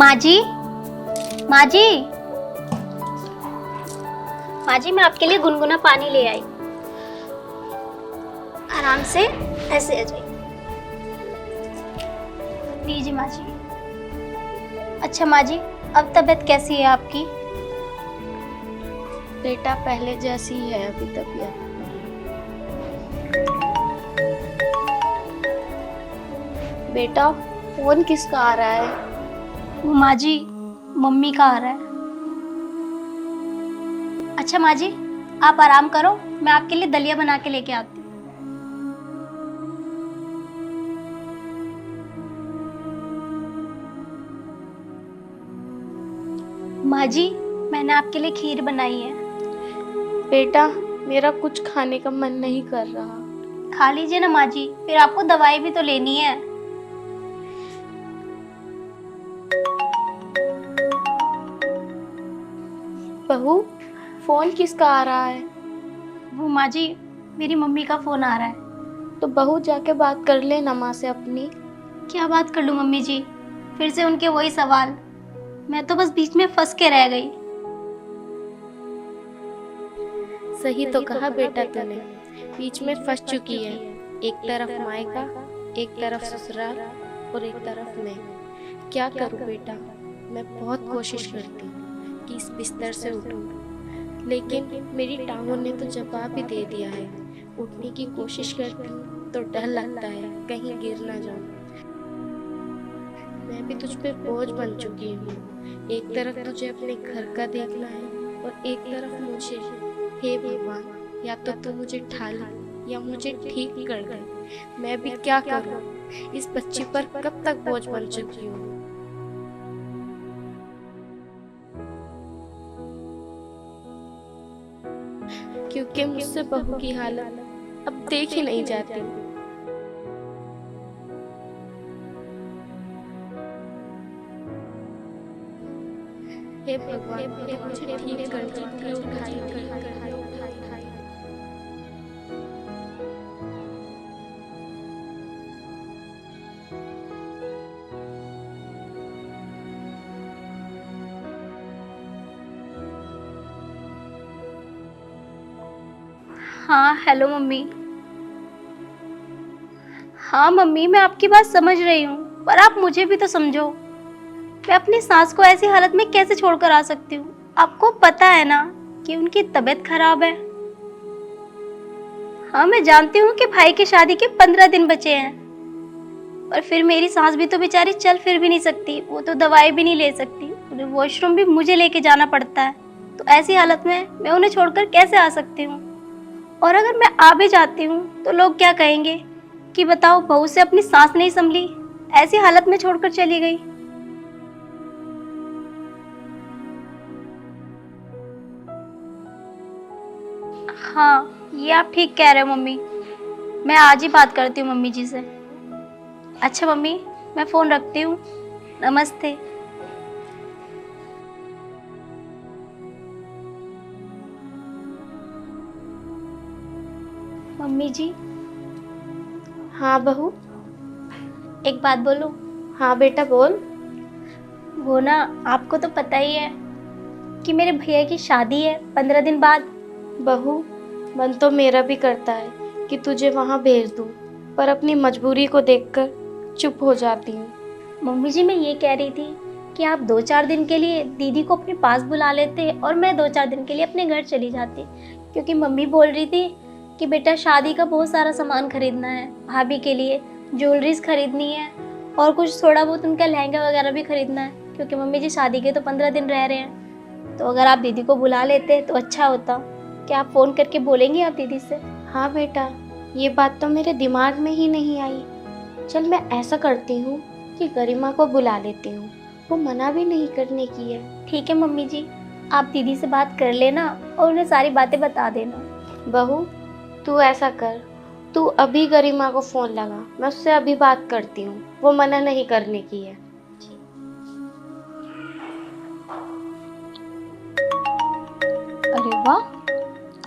माँ जी, माँ जी, माँ जी, मैं आपके लिए गुनगुना पानी ले आई। आराम से ऐसे आ जाइए। लीजिए माँ जी। अच्छा माँ जी, अब तबीयत कैसी है आपकी? बेटा पहले जैसी ही है अभी तबीयत। बेटा फोन किसका आ रहा है? वो माँ जी, मम्मी का आ रहा है। अच्छा माँ जी, आप आराम करो, मैं आपके लिए दलिया बना के लेके आती हूँ। माँ जी, मैंने आपके लिए खीर बनाई है। बेटा मेरा कुछ खाने का मन नहीं कर रहा। खा लीजिए ना माँ जी, फिर आपको दवाई भी तो लेनी है। बहू फोन किसका आ रहा है? वो माँ जी, मेरी मम्मी का फोन आ रहा है। तो बहू जाके बात कर ले ना माँ से अपनी। क्या बात कर लूँ मम्मी जी, फिर से उनके वही सवाल। मैं तो बस बीच में फंस के रह गई। सही तो कहा बेटा तूने, बीच में फंस चुकी है। एक तरफ मायका, एक तरफ ससुराल और एक तरफ मैं। क्या करूं बेटा, मैं बहुत कोशिश करती हूँ कि इस बिस्तर से उठूं, लेकिन मेरी टांगों ने तो जवाब ही दे दिया है। उठने की कोशिश करती हूँ तो डर लगता है कहीं गिर ना जाऊं। मैं भी तुझ पे बोझ बन चुकी हूँ। एक तरफ तुझे अपने घर का देखना है और एक तरफ मुझे। हे भगवान, या तो तू मुझे ढाल या मुझे ठीक कर दे। मैं भी क्या करूँ, इस बच्ची पर कब तक बोझ बन चुकी हूँ। क्योंकि मुझसे बहू की हालत अब देख ही नहीं जाती। हे भगवान, तू मुझे ठीक कर दे, उठाई। हाँ हेलो मम्मी। हाँ मम्मी, मैं आपकी बात समझ रही हूँ, पर आप मुझे भी तो समझो। मैं अपनी सास को ऐसी हालत में कैसे छोड़कर आ सकती हूँ? आपको पता है ना कि उनकी तबीयत खराब है। हाँ मैं जानती हूँ कि भाई की शादी के 15 दिन बचे हैं, पर फिर मेरी सास भी तो बेचारी चल फिर भी नहीं सकती, वो तो दवाई भी नहीं ले सकती, उन्हें वॉशरूम भी मुझे लेके जाना पड़ता है। तो ऐसी हालत में मैं उन्हें छोड़कर कैसे आ सकती हूँ? और अगर मैं आ भी जाती हूँ तो लोग क्या कहेंगे कि बताओ बहू से अपनी सांस नहीं संभली, ऐसी हालत में छोड़कर चली गई। हाँ ये आप ठीक कह रहे हो मम्मी, मैं आज ही बात करती हूँ मम्मी जी से। अच्छा मम्मी, मैं फोन रखती हूँ। नमस्ते। मम्मी जी, हाँ बहू। एक बात बोलूं? हाँ बेटा बोल। वो ना, आपको तो पता ही है कि मेरे भैया की शादी है 15 दिन बाद। बहू मन तो मेरा भी करता है कि तुझे वहाँ भेज दूँ, पर अपनी मजबूरी को देखकर चुप हो जाती हूँ। मम्मी जी, मैं ये कह रही थी कि आप 2-4 दिन के लिए दीदी को अपने पास बुला लेते और मैं 2-4 दिन के लिए अपने घर चली जाती, क्योंकि मम्मी बोल रही थी कि बेटा शादी का बहुत सारा सामान खरीदना है, भाभी के लिए ज्वेलरीज खरीदनी है और कुछ थोड़ा बहुत उनका लहंगा वगैरह भी खरीदना है, क्योंकि मम्मी जी शादी के तो 15 दिन रह रहे हैं। तो अगर आप दीदी को बुला लेते तो अच्छा होता। क्या आप फ़ोन करके बोलेंगी आप दीदी से? हाँ बेटा, ये बात तो मेरे दिमाग में ही नहीं आई। चल मैं ऐसा करती हूँ कि गरिमा को बुला लेती हूँ, वो मना भी नहीं करने की है। ठीक है मम्मी जी, आप दीदी से बात कर लेना और उन्हें सारी बातें बता देना। बहू तू ऐसा कर, तू अभी गरिमा को फोन लगा, मैं उससे अभी बात करती हूँ, वो मना नहीं करने की है। अरे वाह,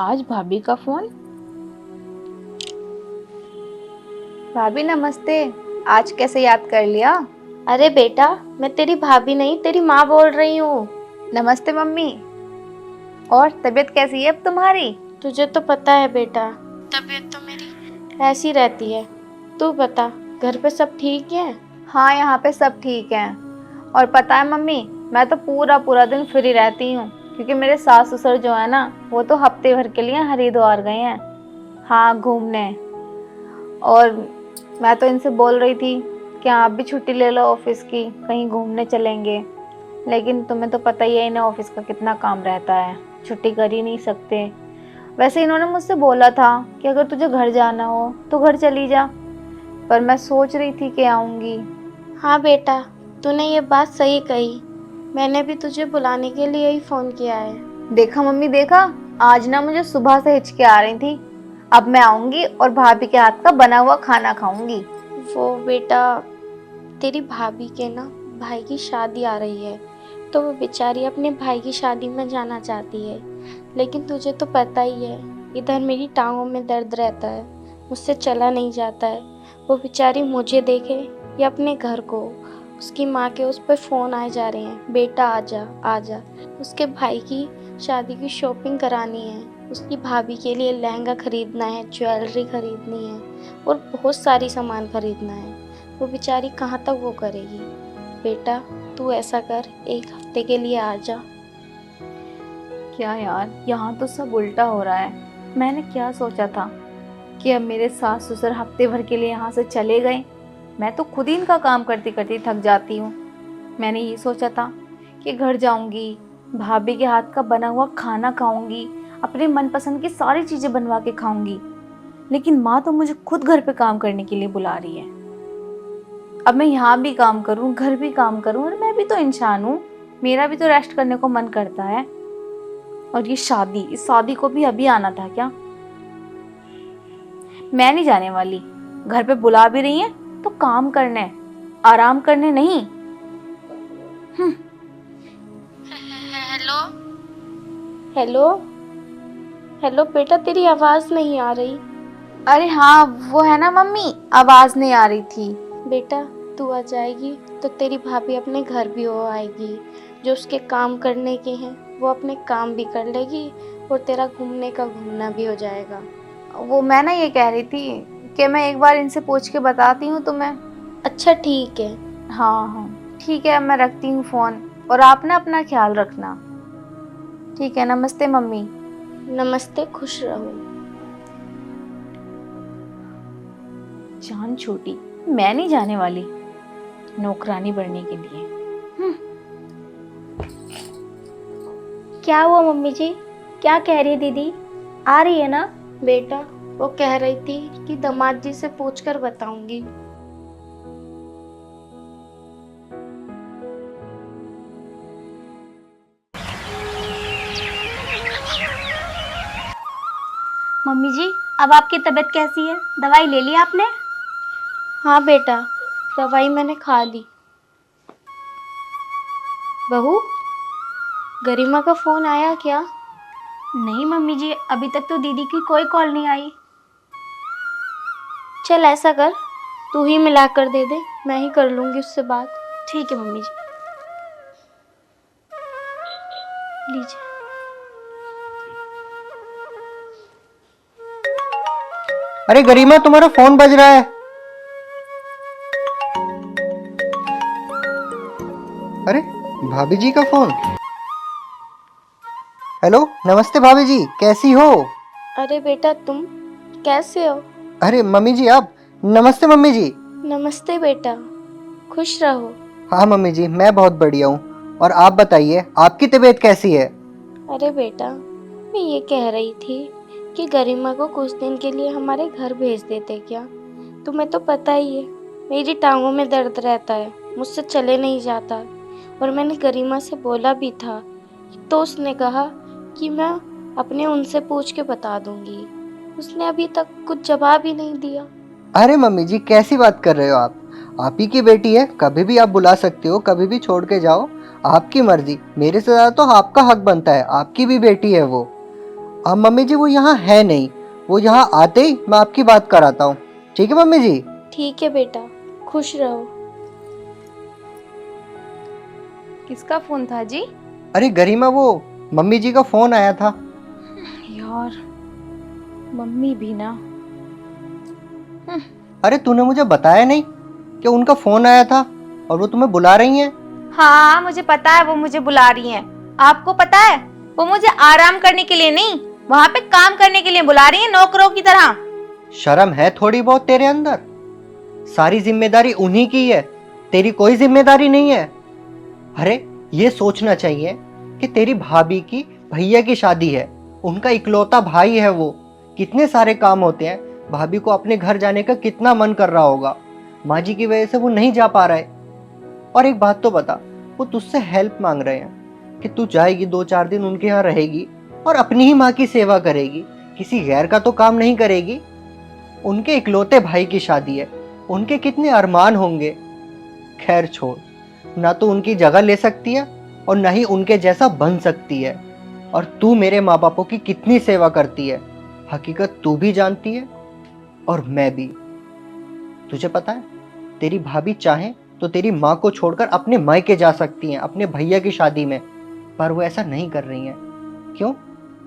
आज भाभी का फोन। भाभी नमस्ते, आज कैसे याद कर लिया? अरे बेटा, मैं तेरी भाभी नहीं तेरी माँ बोल रही हूँ। नमस्ते मम्मी। और तबीयत कैसी है अब तुम्हारी? तुझे तो पता है बेटा, तबीयत तो मेरी ऐसी रहती है। तू बता, घर पे सब ठीक है? हाँ, यहाँ पे सब ठीक है। और पता है मम्मी, मैं तो पूरा पूरा दिन फ्री रहती हूँ, क्योंकि मेरे सास ससुर जो है ना, वो तो हफ्ते भर के लिए हरिद्वार गए हैं, हाँ, घूमने। और मैं तो इनसे बोल रही थी कि आप भी छुट्टी ले लो ऑफिस की, कहीं घूमने चलेंगे। लेकिन तुम्हें तो पता ही है इन्हें ऑफिस का कितना काम रहता है, छुट्टी कर ही नहीं सकते। वैसे इन्होंने मुझसे बोला था कि अगर तुझे घर जाना हो तो घर चली जा, पर मैं सोच रही थी कि आऊँगी। हाँ बेटा, तूने ये बात सही कही। मैंने भी तुझे बुलाने के लिए ही फ़ोन किया है। देखा मम्मी, देखा, आज ना मुझे सुबह से हिचकी आ रही थी। अब मैं आऊँगी और भाभी के हाथ का बना हुआ खाना खाऊंगी। वो बेटा, तेरी भाभी के ना भाई की शादी आ रही है, तो वो बेचारी अपने भाई की शादी में जाना चाहती है। लेकिन तुझे तो पता ही है, इधर मेरी टांगों में दर्द रहता है, मुझसे चला नहीं जाता है। वो बेचारी मुझे देखे या अपने घर को, उसकी माँ के उस पर फ़ोन आए जा रहे हैं, बेटा आजा आजा। उसके भाई की शादी की शॉपिंग करानी है, उसकी भाभी के लिए लहंगा खरीदना है, ज्वेलरी खरीदनी है और बहुत सारी सामान खरीदना है। वो बेचारी कहाँ तक वो करेगी। बेटा, तू ऐसा कर, एक हफ्ते के लिए आ जा। क्या यार, यहाँ तो सब उल्टा हो रहा है। मैंने क्या सोचा था कि अब मेरे सास ससुर हफ्ते भर के लिए यहाँ से चले गए। मैं तो खुद ही इनका काम करती करती थक जाती हूँ। मैंने ये सोचा था कि घर जाऊंगी, भाभी के हाथ का बना हुआ खाना खाऊंगी, अपने मनपसंद की सारी चीज़ें बनवा के खाऊंगी। लेकिन माँ तो मुझे खुद घर पे काम करने के लिए बुला रही है। अब मैं यहाँ भी काम करूँ, घर भी काम करूँ, और मैं भी तो इंसान हूँ, मेरा भी तो रेस्ट करने को मन करता है। और ये शादी, इस शादी को भी अभी आना था क्या? मैं नहीं जाने वाली। घर पे बुला भी रही हैं तो काम करने, आराम करने नहीं। हेलो हेलो हेलो बेटा, तेरी आवाज़ नहीं आ रही। अरे हाँ, वो है ना मम्मी, आवाज नहीं आ रही थी। बेटा, तू आ जाएगी तो तेरी भाभी अपने घर भी हो आएगी। जो उसके काम करने के हैं वो अपने काम भी कर लेगी और तेरा घूमने का घूमना भी हो जाएगा। वो मैं ना ये कह रही थी कि मैं एक बार इनसे पूछ के बताती हूँ तुम्हें। अच्छा ठीक है। हाँ हाँ, ठीक है, मैं रखती हूँ फोन, और आप ना अपना ख्याल रखना। ठीक है, नमस्ते मम्मी। नमस्ते, खुश रहो। जान छोटी, मैं नहीं जाने वाली नौकरानी बनने के लिए। क्या हुआ मम्मी जी? क्या कह रही है दीदी? आ रही है ना? बेटा, वो कह रही थी कि दामाद जी से पूछकर बताऊंगी। मम्मी जी, अब आपकी तबीयत कैसी है? दवाई ले ली आपने? हाँ बेटा, दवाई मैंने खा ली। बहू, गरिमा का फोन आया क्या? नहीं मम्मी जी, अभी तक तो दीदी की कोई कॉल नहीं आई। चल ऐसा कर, तू ही मिला कर दे दे, मैं ही कर लूंगी उससे बात। ठीक है मम्मी जी, लीजिए। अरे गरिमा, तुम्हारा फोन बज रहा है। अरे भाभी जी का फोन। हेलो, नमस्ते भाभी जी, कैसी हो? अरे बेटा, तुम कैसे हो? अरे मम्मी जी आप। नमस्ते मम्मी जी। नमस्ते बेटा, खुश रहो। हाँ मम्मी जी, मैं बहुत बढ़िया हूँ। और आप बताइए, आपकी तबीयत कैसी है? अरे बेटा, मैं ये कह रही थी कि गरिमा को कुछ दिन के लिए हमारे घर भेज देते क्या? तुम्हें तो पता ही है, मेरी टांगों में दर्द रहता है, मुझसे चले नहीं जाता। और मैंने गरिमा से बोला भी था, तो उसने कहा कि मैं अपने उनसे पूछ के बता दूंगी। उसने अभी तक कुछ जवाब ही नहीं दिया। अरे मम्मी जी, कैसी बात कर रहे हो आप ही की बेटी है, कभी भी आप बुला सकते हो, कभी भी छोड़ के जाओ, आपकी मर्जी। मेरे से ज़्यादा तो आपका हक बनता है, आपकी भी बेटी है वो। अब मम्मी जी वो यहाँ है नहीं, वो यहाँ आते ही मैं आपकी बात कराता हूँ। ठीक है मम्मी जी? ठीक है बेटा, खुश रहो। किसका फोन था जी? अरे गरिमा, वो मम्मी जी का फोन आया था। यार, मम्मी भी ना। अरे तूने मुझे बताया नहीं कि उनका फोन आया था और वो तुम्हें बुला रही हैं। हाँ, मुझे पता है वो मुझे बुला रही हैं। आपको पता है वो मुझे आराम करने के लिए नहीं, वहां पे काम करने के लिए बुला रही हैं, नौकरों की तरह। शर्म है थोड़ी बहुत तेरे अंदर? सारी जिम्मेदारी उन्हीं की है, तेरी कोई जिम्मेदारी नहीं है। अरे ये सोचना चाहिए कि तेरी भाभी की भैया की शादी है, उनका इकलौता भाई है वो। कितने सारे काम होते हैं, भाभी को अपने घर जाने का कितना मन कर रहा होगा, माँ जी की वजह से वो नहीं जा पा रहा है। और एक बात तो बता, वो तुझसे हेल्प मांग रहे हैं कि तू जाएगी 2-4 दिन उनके यहाँ रहेगी और अपनी ही माँ की सेवा करेगी, किसी गैर का तो काम नहीं करेगी। उनके इकलौते भाई की शादी है, उनके कितने अरमान होंगे। खैर छोड़, ना तो उनकी जगह ले सकती है और ना ही उनके जैसा बन सकती है। और तू मेरे माँ बापों की कितनी सेवा करती है, हकीकत तू भी जानती है और मैं भी। तुझे पता है, तेरी भाभी चाहे तो तेरी माँ को छोड़कर अपने मायके जा सकती हैं अपने भैया की शादी में, पर वो ऐसा नहीं कर रही हैं। क्यों?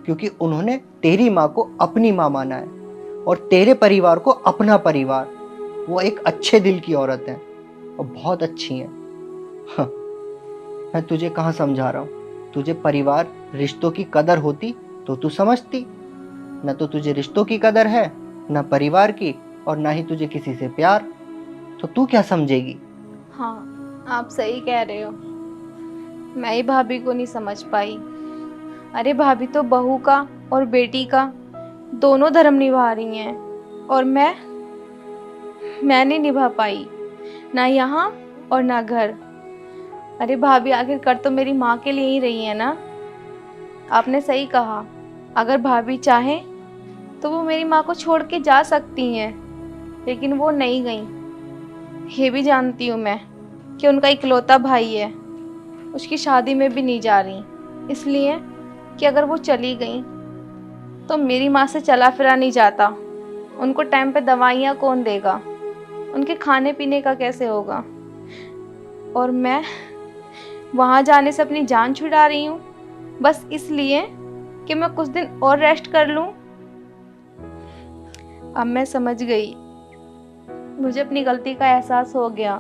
क्योंकि उन्होंने तेरी माँ को अपनी माँ माना है और तेरे परिवार को अपना परिवार। वो एक अच्छे दिल की औरत है और बहुत अच्छी हैं। हाँ, मैं तुझे कहाँ समझा रहा हूँ। तुझे परिवार रिश्तों की कदर होती तो तू समझती। न तो तुझे रिश्तों की कदर है, न परिवार की, और ना ही तुझे किसी से प्यार, तो तू क्या समझेगी? हाँ, आप सही कह रहे हो। मैं ही भाभी को नहीं समझ पाई। अरे भाभी तो बहू का और बेटी का दोनों धर्म निभा रही हैं और मैं नहीं निभा पाई, ना यहाँ और ना घर। अरे भाभी आखिर कर तो मेरी माँ के लिए ही रही है ना। आपने सही कहा, अगर भाभी चाहे तो वो मेरी माँ को छोड़ के जा सकती हैं, लेकिन वो नहीं गई। ये भी जानती हूँ मैं कि उनका इकलौता भाई है, उसकी शादी में भी नहीं जा रही, इसलिए कि अगर वो चली गई तो मेरी माँ से चला फिरा नहीं जाता। उनको टाइम पे दवाइयाँ कौन देगा, उनके खाने पीने का कैसे होगा। और मैं वहाँ जाने से अपनी जान छुड़ा रही हूँ बस इसलिए कि मैं कुछ दिन और रेस्ट कर लूँ। अब मैं समझ गई, मुझे अपनी गलती का एहसास हो गया।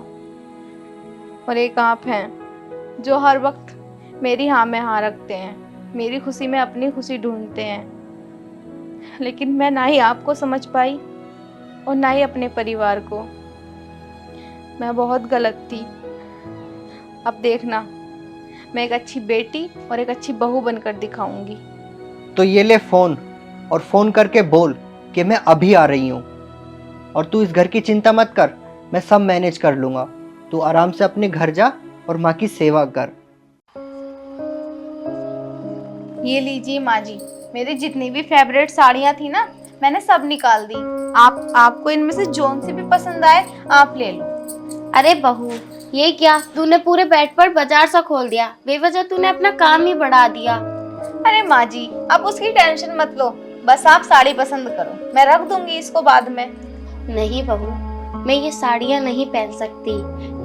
और एक आप हैं जो हर वक्त मेरी हाँ में हाँ रखते हैं, मेरी खुशी में अपनी खुशी ढूंढते हैं, लेकिन मैं ना ही आपको समझ पाई और ना ही अपने परिवार को। मैं बहुत गलत थी। अब देखना, मैं एक अच्छी बेटी और एक अच्छी बहू बनकर दिखाऊंगी। तो ये ले फोन और फोन करके बोल कि मैं अभी आ रही हूँ। और तू इस घर की चिंता मत कर, मैं सब मैनेज कर लूँगा। तू आराम से अपने घर जा और माँ की सेवा कर। ये लीजिए माँ जी, मेरी जितनी भी फेवरेट साड़ियाँ थी ना, मैंने सब निकाल दी। आपको इनमें से जोन सी भी पसंद आए आप ले लो। अरे बहू, ये क्या तूने पूरे बेड पर बाजार सा खोल दिया, बेवजह तूने अपना काम ही बढ़ा दिया। अरे माँ जी, आप उसकी टेंशन मत लो, बस आप साड़ी पसंद करो, मैं रख दूंगी इसको बाद में। नहीं बहू, मैं ये साड़ियाँ नहीं पहन सकती।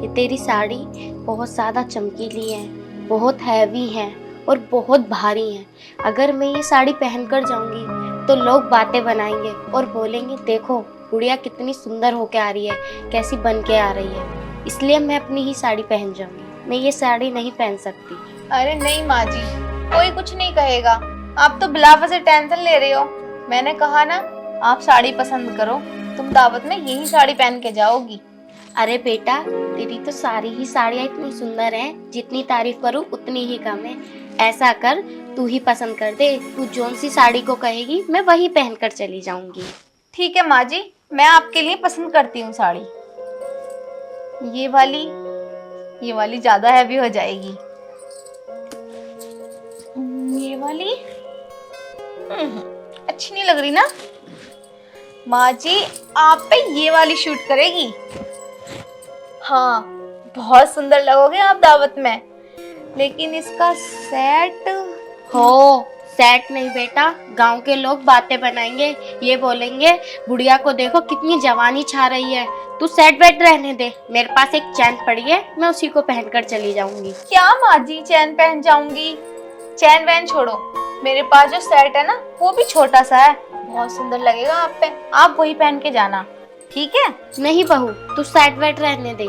ये तेरी साड़ी बहुत ज़्यादा चमकीली है, बहुत हैवी है और बहुत भारी है। अगर मैं ये साड़ी पहनकर जाऊंगी तो लोग बातें बनाएंगे और बोलेंगे देखो गुड़िया कितनी सुंदर होके आ रही है, कैसी बन के आ रही है। इसलिए मैं अपनी ही साड़ी पहन जाऊंगी, मैं ये साड़ी नहीं पहन सकती। अरे नहीं माँ जी, कोई कुछ नहीं कहेगा, आप तो बिलावा से टेंशन ले रहे हो। मैंने कहा ना, आप साड़ी पसंद करो, तुम दावत में यही साड़ी पहन के जाओगी। अरे बेटा, तेरी तो सारी ही साड़ियाँ इतनी सुंदर हैं, जितनी तारीफ करूँ उतनी ही कम है। ऐसा कर, तू ही पसंद कर दे, तू जोन सी साड़ी को कहेगी मैं वही पहनकर चली जाऊंगी। ठीक है माँ जी, मैं आपके लिए पसंद करती हूँ साड़ी। ये वाली ज्यादा हैवी हो जाएगी। ये वाली अच्छी नहीं लग रही ना माँ जी, आप पे ये वाली शूट करेगी। हाँ, बहुत सुंदर लगोगे आप दावत में, लेकिन इसका सेट सेट नहीं बेटा, गांव के लोग बातें बनाएंगे, ये बोलेंगे बुढ़िया को देखो कितनी जवानी छा रही है। तू सेट वेट रहने दे, मेरे पास एक चैन पड़ी है, मैं उसी को पहनकर चली जाऊंगी। क्या माँ जी, चैन पहन जाऊंगी? चैन वैन छोड़ो, मेरे पास जो सेट है ना वो भी छोटा सा है, बहुत सुंदर लगेगा आप पे, आप वही पहन के जाना, ठीक है? नहीं बहू, तू सेट वेट रहने दे।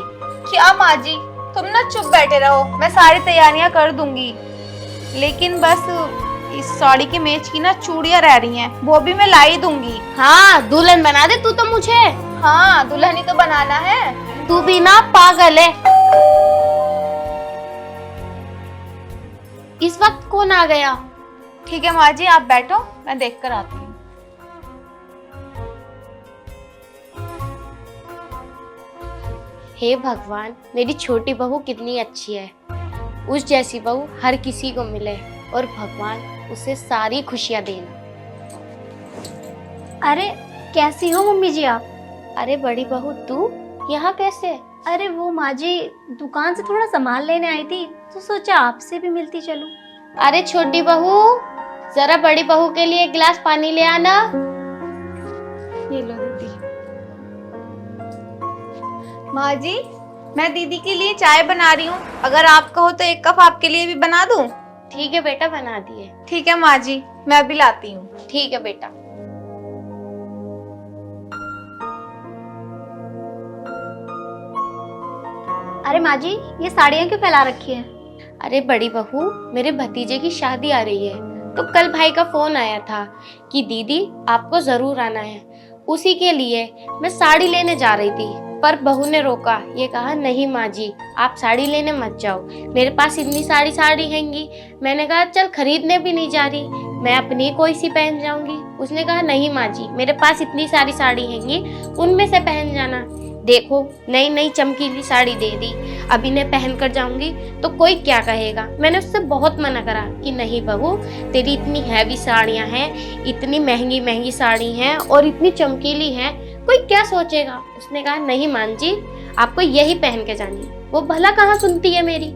क्या माँ जी, तुम ना चुप बैठे रहो, मैं सारी तैयारियां कर दूंगी, लेकिन बस इस साड़ी के मैच की ना चूड़ियां रह रही हैं, वो भी मैं ला ही दूंगी। हाँ, दुल्हन बना दे तू तो मुझे। हाँ, दुल्हन ही तो बनाना है। तू भी ना पागल है। इस वक्त कौन आ गया? ठीक है माँ जी, आप बैठो, मैं देख कर आती हूँ। हे भगवान, मेरी छोटी बहू कितनी अच्छी है। उस जैसी बहू हर किसी को मिले और भगवान उसे सारी खुशियां देना। अरे कैसी हो मम्मी जी आप? अरे बड़ी बहू, तू यहाँ कैसे? अरे वो माँ जी दुकान से थोड़ा सामान लेने आई थी, तो सोचा आपसे भी मिलती चलूं। अरे छोटी बहू, जरा बड़ी बहू के लिए एक गिलास पानी ले आना। ये लो दीदी। माँ जी, मैं दीदी के लिए चाय बना रही हूँ, अगर आप कहो तो एक कप आपके लिए भी बना दूँ? ठीक है बेटा, बना दिए। ठीक है माँ जी, मैं अभी लाती हूँ। ठीक है बेटा। अरे माँ जी ये साड़ियाँ क्यों फैला रखी हैं? अरे बड़ी बहू, मेरे भतीजे की शादी आ रही है, तो कल भाई का फोन आया था कि दीदी आपको जरूर आना है। उसी के लिए मैं साड़ी लेने जा रही थी, पर बहू ने रोका, ये कहा नहीं माँ जी आप साड़ी लेने मत जाओ, मेरे पास इतनी सारी साड़ी हैंगी। मैंने कहा चल खरीदने भी नहीं जा रही, मैं अपनी कोई सी पहन जाऊंगी। उसने कहा नहीं माँ जी मेरे पास इतनी सारी साड़ी हैंगी, उनमें से पहन जाना। देखो नई नई चमकीली साड़ी दे दी, अब इन्हें पहन कर जाऊंगी तो कोई क्या कहेगा। मैंने उससे बहुत मना करा कि नहीं बहू, तेरी इतनी हैवी साड़ियाँ हैं, इतनी महंगी महंगी साड़ी हैं और इतनी चमकीली हैं, कोई क्या सोचेगा। उसने कहा नहीं मान जी आपको यही पहन के जानी। वो भला कहाँ सुनती है मेरी।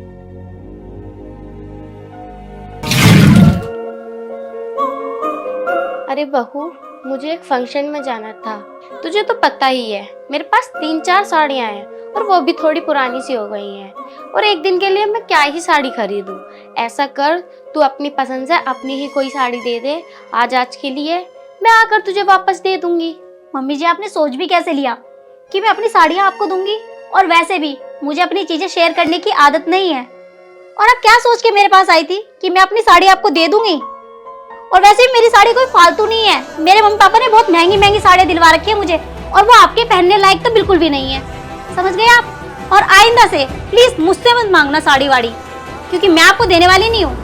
अरे बहू, मुझे एक फंक्शन में जाना था, तुझे तो पता ही है मेरे पास 3-4 साड़ियाँ हैं और वो भी थोड़ी पुरानी सी हो गई हैं, और एक दिन के लिए मैं क्या ही साड़ी खरीदूं। ऐसा कर तू अपनी पसंद से अपनी ही कोई साड़ी दे दे आज के लिए, मैं आकर तुझे वापस दे दूंगी। मम्मी जी आपने सोच भी कैसे लिया कि मैं अपनी साड़ियाँ आपको दूंगी? और वैसे भी मुझे अपनी चीजें शेयर करने की आदत नहीं है। और आप क्या सोच के मेरे पास आई थी कि मैं अपनी साड़ी आपको दे दूंगी? और वैसे भी मेरी साड़ी कोई फालतू नहीं है, मेरे मम्मी पापा ने बहुत महंगी महंगी साड़ियाँ दिलवा रखी है मुझे, और वो आपके पहनने लायक तो बिल्कुल भी नहीं है, समझ गए आप? और आइंदा से प्लीज मुझसे मत मांगना साड़ी वाड़ी, क्योंकि मैं आपको देने वाली नहीं हूँ।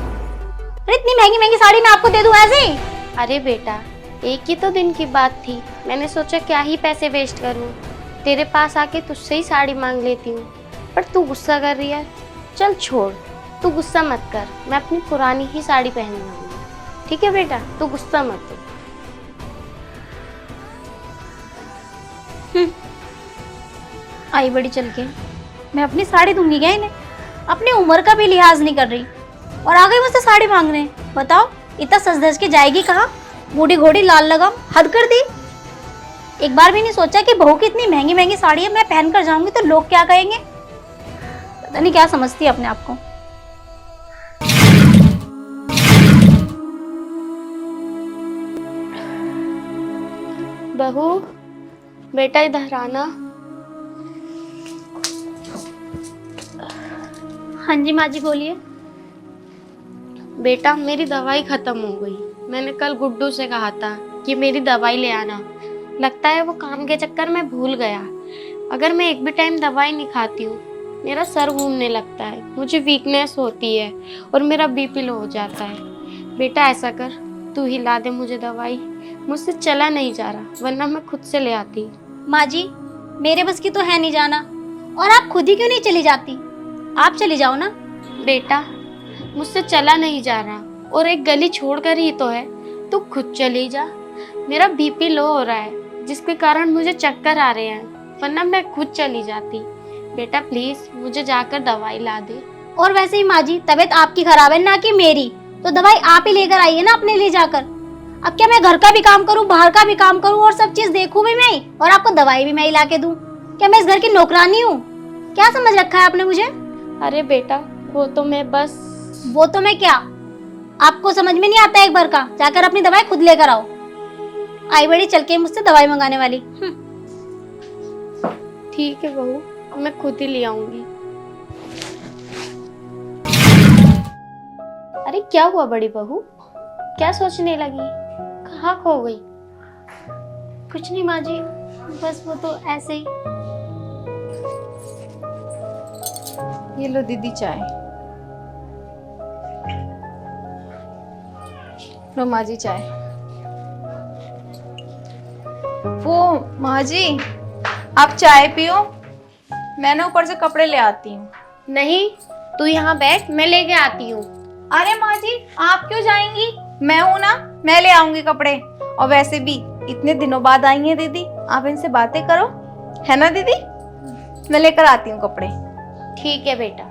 अरे इतनी महंगी महंगी साड़ी मैं आपको दे दूं ऐसे ही? अरे बेटा, एक ही तो दिन की बात थी, मैंने सोचा क्या ही पैसे वेस्ट करूं, तेरे पास आके तुझसे ही साड़ी मांग लेती हूँ, पर तू गुस्सा कर रही है। चल छोड़, तू गुस्सा मत कर, मैं अपनी पुरानी ही साड़ी पहन लूंगी, ठीक है बेटा, तू गुस्सा मत हो। आई बड़ी चल के, मैं अपनी साड़ी दूंगी क्या इन्हें? अपनी उम्र का भी लिहाज नहीं कर रही और आ गई मुझसे साड़ी मांगने। बताओ इतना सज धज के जाएगी कहाँ? बूढ़ी घोड़ी लाल लगाम, हद कर दी। एक बार भी नहीं सोचा कि बहू की इतनी महंगी महंगी साड़ी है, मैं पहन कर जाऊंगी तो लोग क्या कहेंगे? पता नहीं क्या समझती है अपने आप को। बहू बेटा इधर आना। हाँ जी माँ जी बोलिए। बेटा मेरी दवाई खत्म हो गई, मैंने कल गुड्डू से कहा था कि मेरी दवाई ले आना, लगता है वो काम के चक्कर में भूल गया। अगर मैं एक भी टाइम दवाई नहीं खाती हूँ मेरा सर घूमने लगता है, मुझे वीकनेस होती है और मेरा बीपी लो हो जाता है। बेटा ऐसा कर तू ही ला दे मुझे दवाई, मुझसे चला नहीं जा रहा, वरना मैं खुद से ले आती। माँ जी मेरे बस की तो है नहीं जाना, और आप खुद ही क्यों नहीं चली जाती? आप चली जाओ ना। बेटा मुझसे चला नहीं जा रहा और एक गली छोड़कर ही तो है, तू खुद चली जा। मेरा बीपी लो हो रहा है जिसके कारण मुझे चक्कर आ रहे हैं, वरना मैं खुद चली जाती। बेटा प्लीज मुझे जाकर दवाई ला दे। और वैसे ही माँ जी तबीयत आपकी खराब है ना कि मेरी, तो दवाई आप ही लेकर आइए ना अपने लिए जाकर। अब क्या मैं घर का भी काम करूं, बाहर का भी काम करूं और सब चीज देखूं भी मैं ही, और आपको दवाई भी मैं ही ला के दूं? क्या मैं इस घर की नौकरानी हूँ? क्या समझ रखा है आपने मुझे? अरे बेटा, वो तो मैं बस। वो तो मैं क्या, आपको समझ में नहीं आता एक बार का? जाकर अपनी दवाई खुद लेकर आओ। आई बड़ी चल के मुझसे दवाई मंगाने वाली। ठीक है बहू, मैं खुद ही ले आऊंगी। अरे क्या हुआ बड़ी बहू, क्या सोचने लगी? कहाँ खो गई? कुछ नहीं माँ जी, बस वो तो ऐसे ही। ये लो दीदी चाय। लो माँ जी चाय। वो माँ जी, आप चाय पियो, मैं ना ऊपर से कपड़े ले आती हूँ। नहीं, तू यहाँ बैठ, मैं लेके आती हूँ। अरे माँ जी, आप क्यों जाएंगी? मैं हूं ना, मैं ले आऊंगी कपड़े। और वैसे भी इतने दिनों बाद आई हैं दीदी, आप इनसे बातें करो, है ना दीदी? मैं लेकर आती हूँ कपड़े। ठीक है बेटा।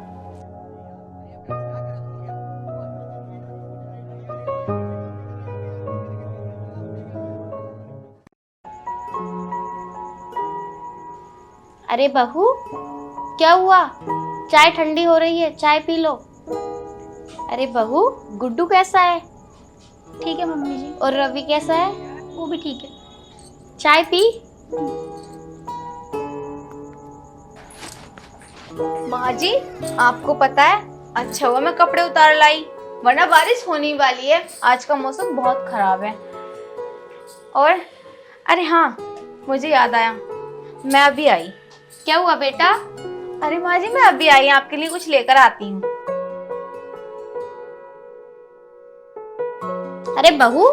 अरे बहू, क्या हुआ? चाय ठंडी हो रही है, चाय पी लो। अरे बहू, गुड्डू कैसा है? ठीक है मम्मी जी। और रवि कैसा है? वो भी ठीक है। चाय पी। माँ जी, आपको पता है, अच्छा हुआ मैं कपड़े उतार लाई, वरना बारिश होने वाली है। आज का मौसम बहुत खराब है। और अरे हाँ, मुझे याद आया, मैं अभी आई। क्या हुआ बेटा? अरे माँ जी, मैं अभी आई, आपके लिए कुछ लेकर आती हूँ। अरे बहू,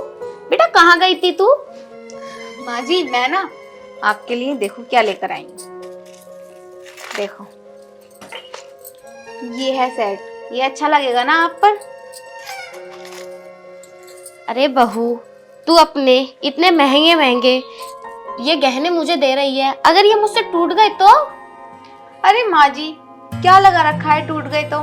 बेटा कहाँ गई थी तू? माँ जी, मैं ना आपके लिए देखो क्या लेकर आई हूँ। देखो, ये है सेट, ये अच्छा लगेगा ना आप पर? अरे बहू, तू अपने इतने महंगे महंगे ये गहने मुझे दे रही है, अगर ये मुझसे टूट गए तो? अरे माँ जी, क्या लगा रखा है टूट गए तो?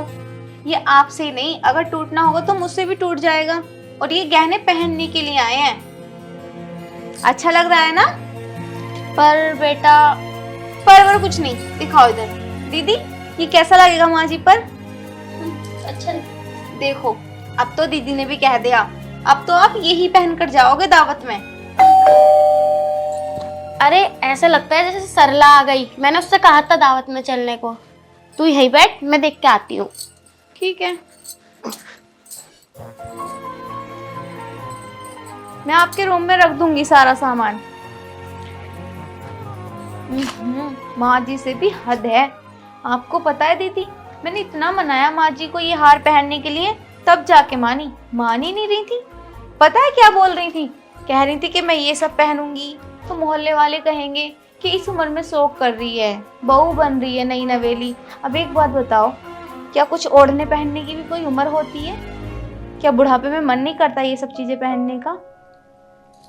ये आपसे ही नहीं, अगर टूटना होगा तो मुझसे भी टूट जाएगा। और ये गहने पहनने के लिए आए हैं। अच्छा लग रहा है ना? पर बेटा। पर कुछ नहीं, दिखाओ इधर। दीदी, ये कैसा लगेगा माँ जी पर? अच्छा। देखो, अब तो दीदी ने भी कह दिया, अब तो आप यही पहनकर जाओगे दावत में। अरे ऐसा लगता है जैसे सरला आ गई, मैंने उससे कहा था दावत में चलने को। तू यहीं बैठ, मैं देख के आती हूँ। ठीक है, मैं आपके रूम में रख दूंगी सारा सामान। माँ जी से भी हद है। आपको पता है दीदी, मैंने इतना मनाया माँ जी को ये हार पहनने के लिए, तब जाके मान ही नहीं रही थी। पता है क्या बोल रही थी? कह रही थी कि मैं ये सब पहनूंगी तो मोहल्ले वाले कहेंगे कि इस उम्र में शौक कर रही है, बहू बन रही है नई नवेली। अब एक बात बताओ, क्या कुछ ओढ़ने पहनने की भी कोई उम्र होती है? क्या बुढ़ापे में मन नहीं करता ये सब चीजें पहनने का?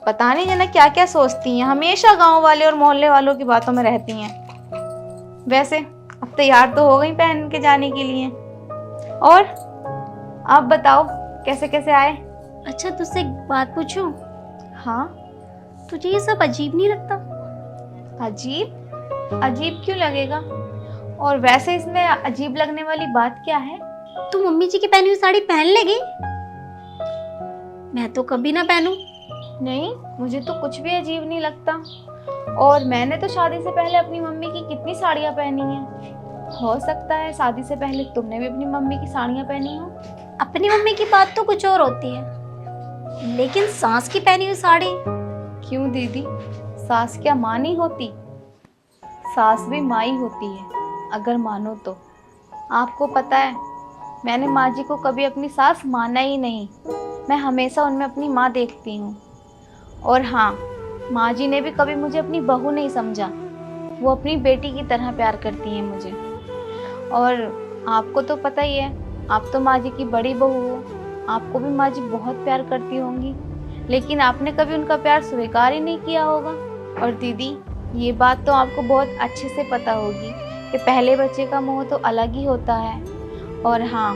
पता नहीं जना क्या क्या सोचती हैं, हमेशा गांव वाले और मोहल्ले वालों की बातों में रहती हैं। वैसे अब तैयार तो हो गई पहन के जाने के लिए। और आप बताओ कैसे कैसे आए? अच्छा, तुझसे एक बात पूछूं? हाँ। तुझे ये सब अजीब नहीं लगता? अजीब? अजीब क्यों लगेगा? और वैसे इसमें अजीब लगने वाली बात क्या है? तू मम्मी जी की पहनी हुई साड़ी पहन लेगी? मैं तो कभी ना पहनूं। नहीं, मुझे तो कुछ भी अजीब नहीं लगता। और मैंने तो शादी से पहले अपनी मम्मी की कितनी साड़ियाँ पहनी हैं। हो सकता है शादी से पहले तुमने भी अपनी मम्मी की साड़ियाँ पहनी हो। अपनी मम्मी की बात तो कुछ और होती है, लेकिन सास की पहनी हुई साड़ी? क्यों दीदी, सास क्या माँ नहीं होती? सास भी माँ ही होती है, अगर मानो तो। आपको पता है, मैंने माँ जी को कभी अपनी सास माना ही नहीं। मैं हमेशा उनमें अपनी माँ देखती हूँ। और हाँ, माँ जी ने भी कभी मुझे अपनी बहू नहीं समझा। वो अपनी बेटी की तरह प्यार करती हैं मुझे। और आपको तो पता ही है, आप तो माँ जी की बड़ी बहू हो, आपको भी माँ जी बहुत प्यार करती होंगी, लेकिन आपने कभी उनका प्यार स्वीकार ही नहीं किया होगा। और दीदी, ये बात तो आपको बहुत अच्छे से पता होगी कि पहले बच्चे का मोह तो अलग ही होता है। और हाँ,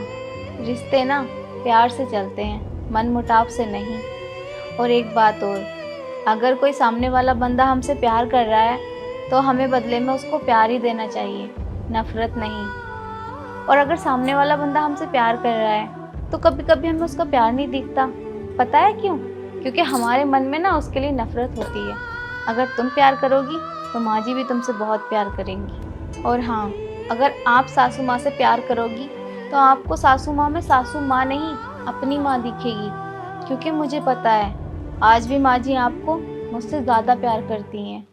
रिश्ते ना प्यार से चलते हैं, मन मुटाव से नहीं। और एक बात और, अगर कोई सामने वाला बंदा हमसे प्यार कर रहा है तो हमें बदले में उसको प्यार ही देना चाहिए, नफ़रत नहीं। और अगर सामने वाला बंदा हमसे प्यार कर रहा है तो कभी कभी हमें उसका प्यार नहीं दिखता। पता है क्यों? क्योंकि हमारे मन में ना उसके लिए नफ़रत होती है। अगर तुम प्यार करोगी तो माँ जी भी तुमसे बहुत प्यार करेंगी। और हाँ, अगर आप सासू माँ से प्यार करोगी तो आपको सासू माँ में सासू माँ नहीं, अपनी माँ दिखेगी। क्योंकि मुझे पता है आज भी माँ जी आपको मुझसे ज़्यादा प्यार करती हैं।